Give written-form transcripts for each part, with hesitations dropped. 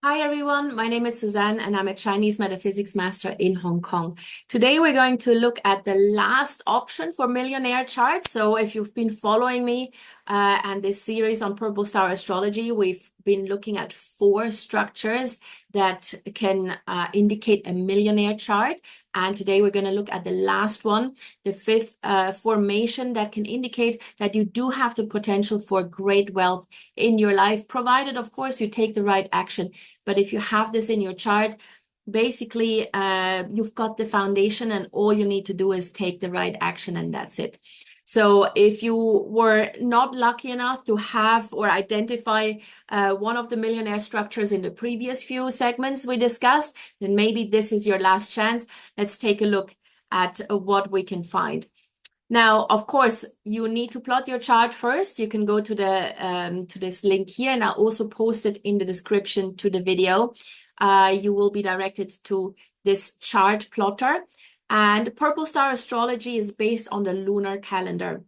Hi everyone, my name is Suzanne and I'm a Chinese metaphysics master in Hong Kong. Today we're going to look at the last option for Millionaire Charts. So if you've been following me and this series on Purple Star Astrology, we've been looking at 4 structures that can indicate a millionaire chart. And today we're going to look at the last one, the 5th formation that can indicate that you do have the potential for great wealth in your life, provided, of course, you take the right action. But if you have this in your chart, basically, you've got the foundation and all you need to do is take the right action and that's it. So if you were not lucky enough to have or identify one of the millionaire structures in the previous few segments we discussed, then maybe this is your last chance. Let's take a look at what we can find. Now, of course, you need to plot your chart first. You can go to the to this link here, and I'll also post it in the description to the video. You will be directed to this chart plotter. And Purple Star Astrology is based on the lunar calendar.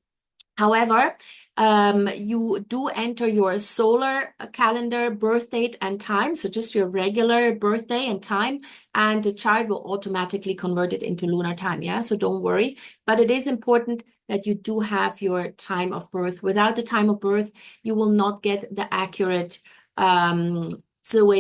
However, you do enter your solar calendar, birth date, and time. So just your regular birthday and time, and the chart will automatically convert it into lunar time. Yeah, so don't worry. But it is important that you do have your time of birth. Without the time of birth, you will not get the accurate Ziwei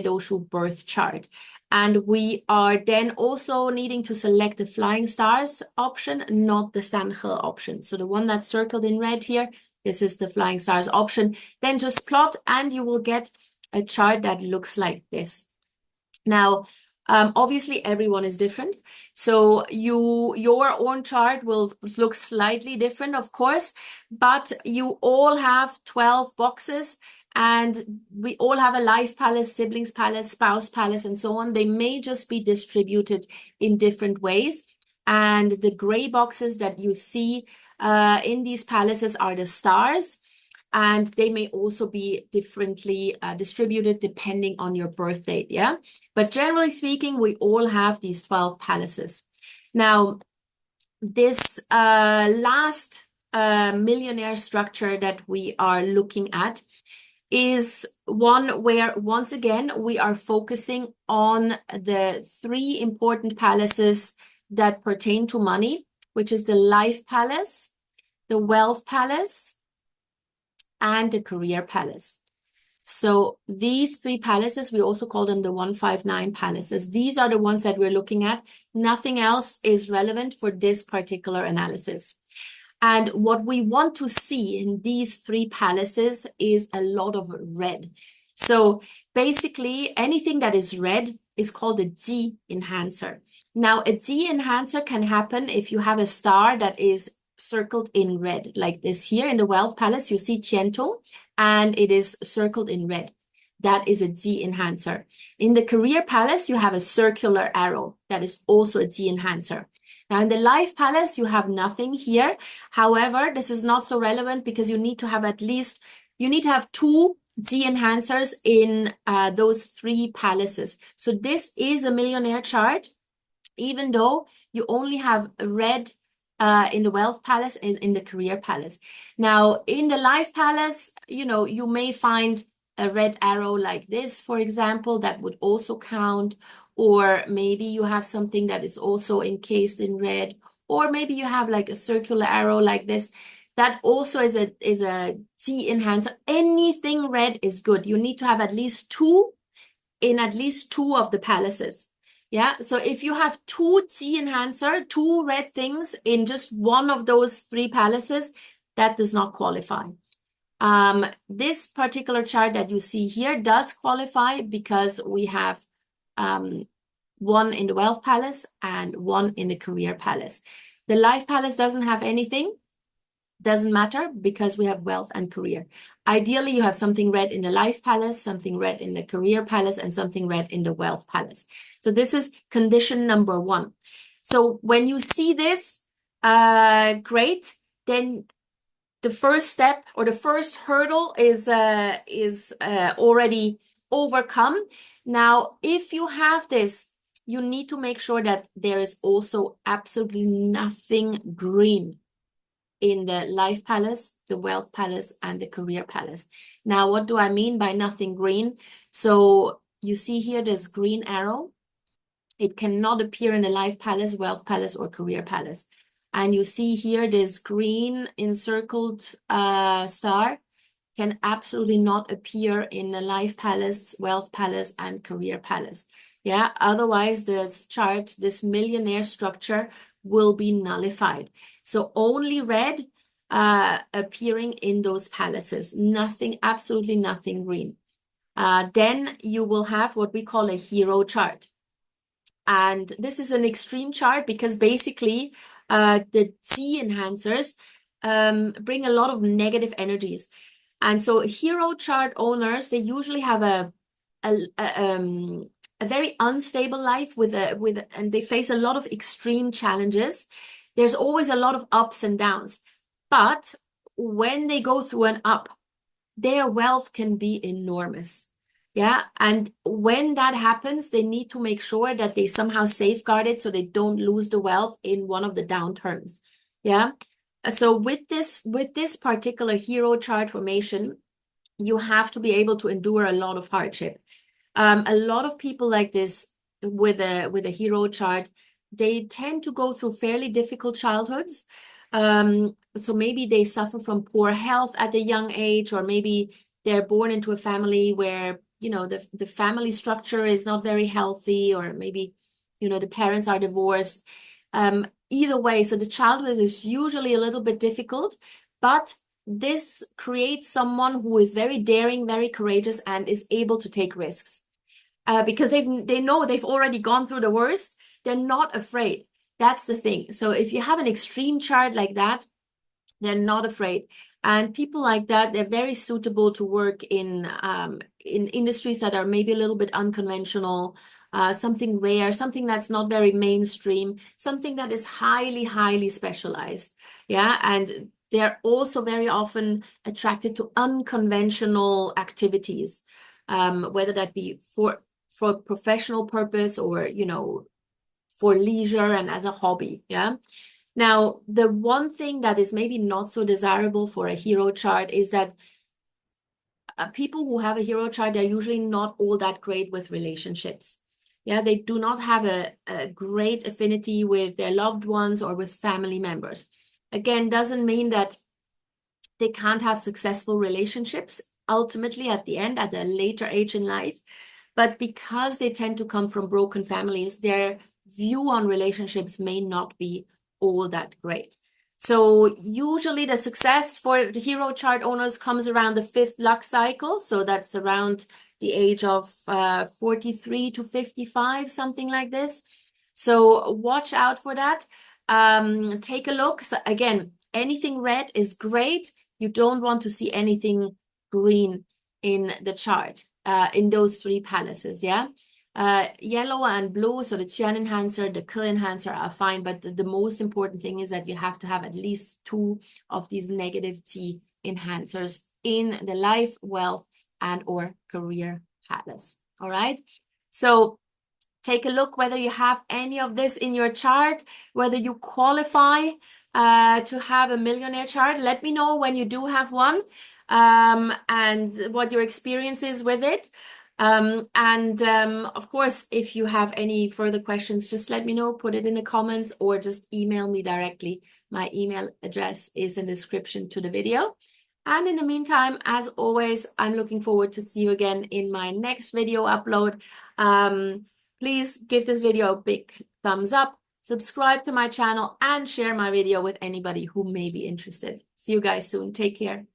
Doushu birth chart. And we are then also needing to select the flying stars option, not the Sanhe option. So the one that's circled in red here, this is the flying stars option. Then just plot and you will get a chart that looks like this. Now, obviously everyone is different. So your own chart will look slightly different, of course, but you all have 12 boxes. And we all have a life palace, siblings palace, spouse palace, and so on. They may just be distributed in different ways. And the gray boxes that you see in these palaces are the stars. And they may also be differently distributed depending on your birth date, yeah? But generally speaking, we all have these 12 palaces. Now, this last millionaire structure that we are looking at is one where, once again, we are focusing on the 3 important palaces that pertain to money, which is the life palace, the wealth palace, and the career palace. So these 3 palaces, we also call them the 159 palaces. These are the ones that we're looking at. Nothing else is relevant for this particular analysis. And what we want to see in these 3 palaces is a lot of red. So basically, anything that is red is called a Zi enhancer. Now, a Zi enhancer can happen if you have a star that is circled in red, like this here in the wealth palace. You see Tiantung, and it is circled in red. That is a Zi enhancer. In the career palace, you have a circular arrow. That is also a Zi enhancer. Now, in the life palace, you have nothing here. However, this is not so relevant because you need to have 2 Zi enhancers in those 3 palaces. So this is a millionaire chart, even though you only have red in the wealth palace and in the career palace. Now, in the life palace, you may find a red arrow like this, for example, that would also count. Or maybe you have something that is also encased in red, or maybe you have like a circular arrow like this. That also is a Zi enhancer. Anything red is good. You need to have at least 2 in at least 2 of the palaces. Yeah, so if you have 2 Zi enhancer, 2 red things in just one of those 3 palaces, that does not qualify. This particular chart that you see here does qualify because we have 1 in the wealth palace and 1 in the career palace. The life palace doesn't have anything. Doesn't matter because we have wealth and career. Ideally, you have something red in the life palace, something red in the career palace, and something red in the wealth palace. So this is condition number 1. So when you see this, great, then the first step or the first hurdle is already overcome. Now, if you have this, you need to make sure that there is also absolutely nothing green in the life palace, the wealth palace, and the career palace. Now, what do I mean by nothing green? So you see here this green arrow. It cannot appear in a life palace, wealth palace, or career palace. And you see here this green encircled star can absolutely not appear in a life palace, wealth palace, and career palace. Yeah, otherwise this chart, this millionaire structure will be nullified. So only red appearing in those palaces, nothing, absolutely nothing green. Then you will have what we call a hero chart. And this is an extreme chart because basically the Zi enhancers bring a lot of negative energies. And so hero chart owners, they usually have a very unstable life and they face a lot of extreme challenges. There's always a lot of ups and downs. But when they go through an up, their wealth can be enormous. Yeah. And when that happens, they need to make sure that they somehow safeguard it so they don't lose the wealth in one of the downturns. Yeah. So with this particular hero chart formation, you have to be able to endure a lot of hardship. A lot of people like this with a hero chart, they tend to go through fairly difficult childhoods. So maybe they suffer from poor health at a young age, or maybe they're born into a family where, you know, the family structure is not very healthy, or maybe, you know, the parents are divorced. Either way, so the childhood is usually a little bit difficult, but this creates someone who is very daring, very courageous, and is able to take risks. Because they know they've already gone through the worst. They're not afraid. That's the thing. So if you have an extreme chart like that, they're not afraid. And people like that, they're very suitable to work in industries that are maybe a little bit unconventional, something rare, something that's not very mainstream, something that is highly, highly specialized. Yeah. And they're also very often attracted to unconventional activities, whether that be for professional purpose or, you know, for leisure and as a hobby. Yeah. Now, the one thing that is maybe not so desirable for a hero chart is that people who have a hero chart, they're usually not all that great with relationships. Yeah, they do not have a great affinity with their loved ones or with family members. Again, doesn't mean that they can't have successful relationships ultimately at the end, at a later age in life. But because they tend to come from broken families, their view on relationships may not be all that great. So usually the success for the hero chart owners comes around the 5th luck cycle. So that's around the age of 43 to 55, something like this. So watch out for that. Take a look. So again, anything red is great. You don't want to see anything green in the chart, in those 3 palaces, yeah? Yellow and blue, so the Tuan enhancer, the Kill enhancer are fine, but the most important thing is that you have to have at least 2 of these negative T enhancers in the life, wealth, and or career palace, all right? So take a look whether you have any of this in your chart, whether you qualify to have a millionaire chart. Let me know when you do have one, and what your experience is with it. Of course, if you have any further questions, just let me know, put it in the comments, or just email me directly. My email address is in the description to the video. And in the meantime, as always, I'm looking forward to see you again in my next video upload. Please give this video a big thumbs up, subscribe to my channel, and share my video with anybody who may be interested. See you guys soon. Take care.